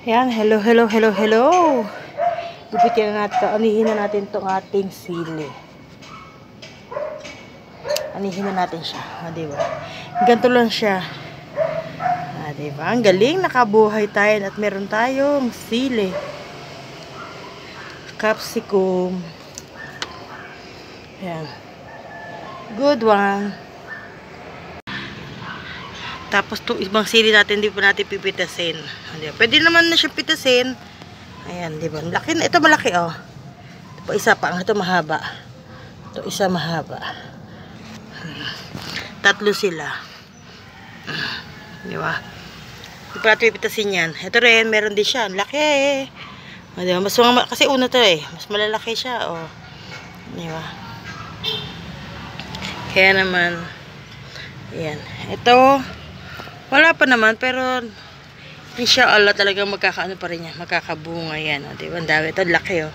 Ayan, hello, hello, hello, hello. Gupitin na natin, anihin na natin itong ating sili. Anihin na natin siya, diba? Ganito lang siya. Diba? Ang galing, nakabuhay tayo at meron tayong sili. Capsicum. Ayan. Good one. Tapos itong ibang sili natin, hindi pa natin pipitasin. Diba? Pwede naman na siya pitasin. Ayan, diba? Laki na. Ito malaki, oh. Ito pa isa pa. Ito mahaba. Ito isa mahaba. Tatlo sila. Diba? Hindi pa natin pipitasin yan. Ito rin, meron din siya. Laki. Diba? Kasi una to eh. Mas malalaki siya, oh. Diba? Kaya naman, ayan. Ito, wala pa naman, pero inshallah talagang magkakaano pa rin yan. Magkakabunga yan. O, diba? Ang dami. Ito, laki, oh.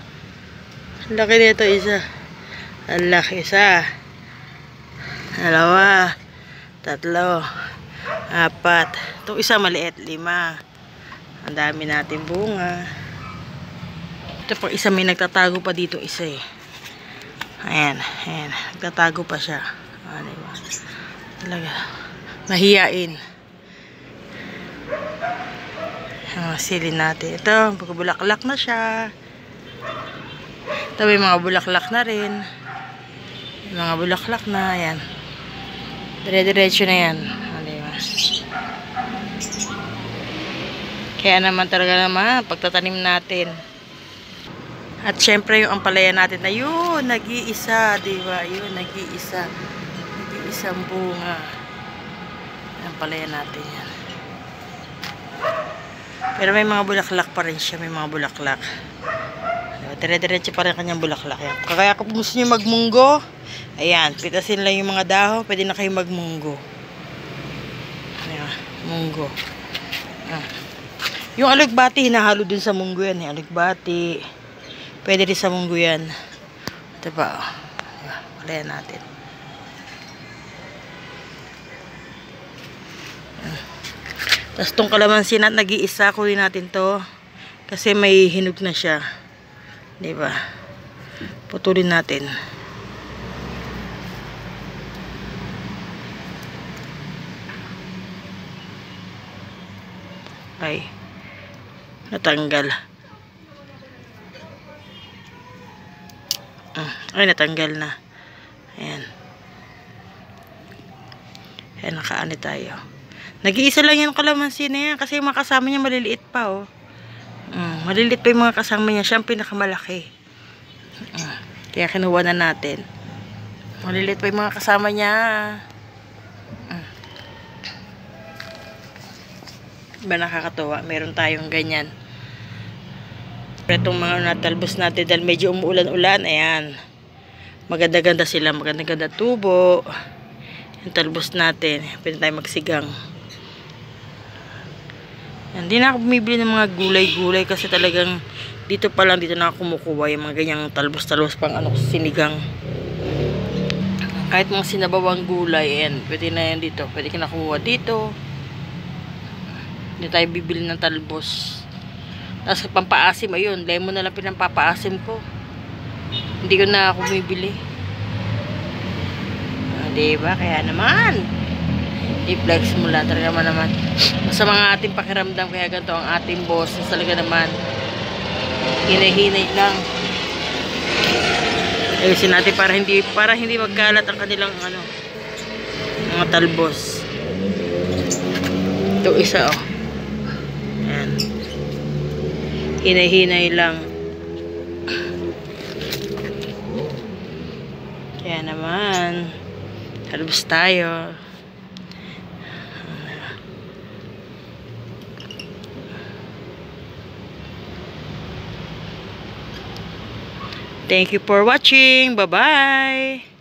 Ang laki nito, isa. Ang laki, isa. Dalawa. Tatlo. Apat. Itong isa maliit, 5. Ang dami natin bunga. Ito pang isa, may nagtatago pa dito isa eh. Ayan, ayan. Nagtatago pa siya. O, diba? Talaga. Mahiyain. Sili natin. Ito, bulaklak na siya. Ito, may mga bulaklak na rin. May mga bulaklak na. Ayan. Dire-diretso na yan. Diba? Kaya naman talaga naman, pagtatanim natin. At syempre, yung ampalaya natin na yun, nag-iisa. Diba? Yun, nag-iisa. Nag-iisang bunga. Ampalaya natin yan. Pero may mga bulaklak pa rin siya. May mga bulaklak. Dire-diretso pa rin kanyang bulaklak. Yan. Kaya kung gusto nyo magmunggo, ayan, pitasin lang yung mga dahon. Pwede na kayo magmunggo. Ayan, munggo. Ayan. Yung alugbati, hinahalo dun sa munggo yan. Alugbati. Pwede rin sa munggo yan. Ito pa. Wala natin. Tapos itong kalamansi na nag-iisa, kunin natin to. Kasi may hinog na siya. Diba? Putulin natin. Ay. Natanggal. Ay, natanggal na. Ayan. Ayan, nakaani tayo. Nag-iisa lang yung kalamansi na yan. Kasi yung mga kasama niya maliliit pa, oh. Maliliit pa yung mga kasama niya. Siya ang pinakamalaki. Kaya kinuha na natin. Maliliit pa yung mga kasama niya. Diba nakakatuwa? Meron tayong ganyan. Itong mga natalbos natin dahil medyo umuulan-ulan. Ayan. Maganda-ganda sila. Maganda-ganda tubo. Yung talbos natin. Pwede tayo magsigang. Hindi na ako bumibili ng mga gulay-gulay kasi talagang dito pa lang dito na ako kumukuha yung mga ganyang talbos-talbos pang ano, sinigang. Kahit mga sinabawang gulay, yan, pwede na yan dito. Pwede ka na kumuha dito. Hindi tayo bibili ng talbos. Tapos pampaasim, ayun, lemon na lang pinampapaasim ko. Hindi ko na ako bumibili. Diba? Kaya naman i-flex mo lang talaga naman sa mga ating pakiramdam. Kaya ganito ang ating boss talaga naman, hinay-hinay lang ayusin natin para hindi magkalat ang kanilang ano, mga talbos. Ito isa, oh. Ayan, hinay-hinay lang. Kaya naman talbos tayo. Thank you for watching. Bye-bye.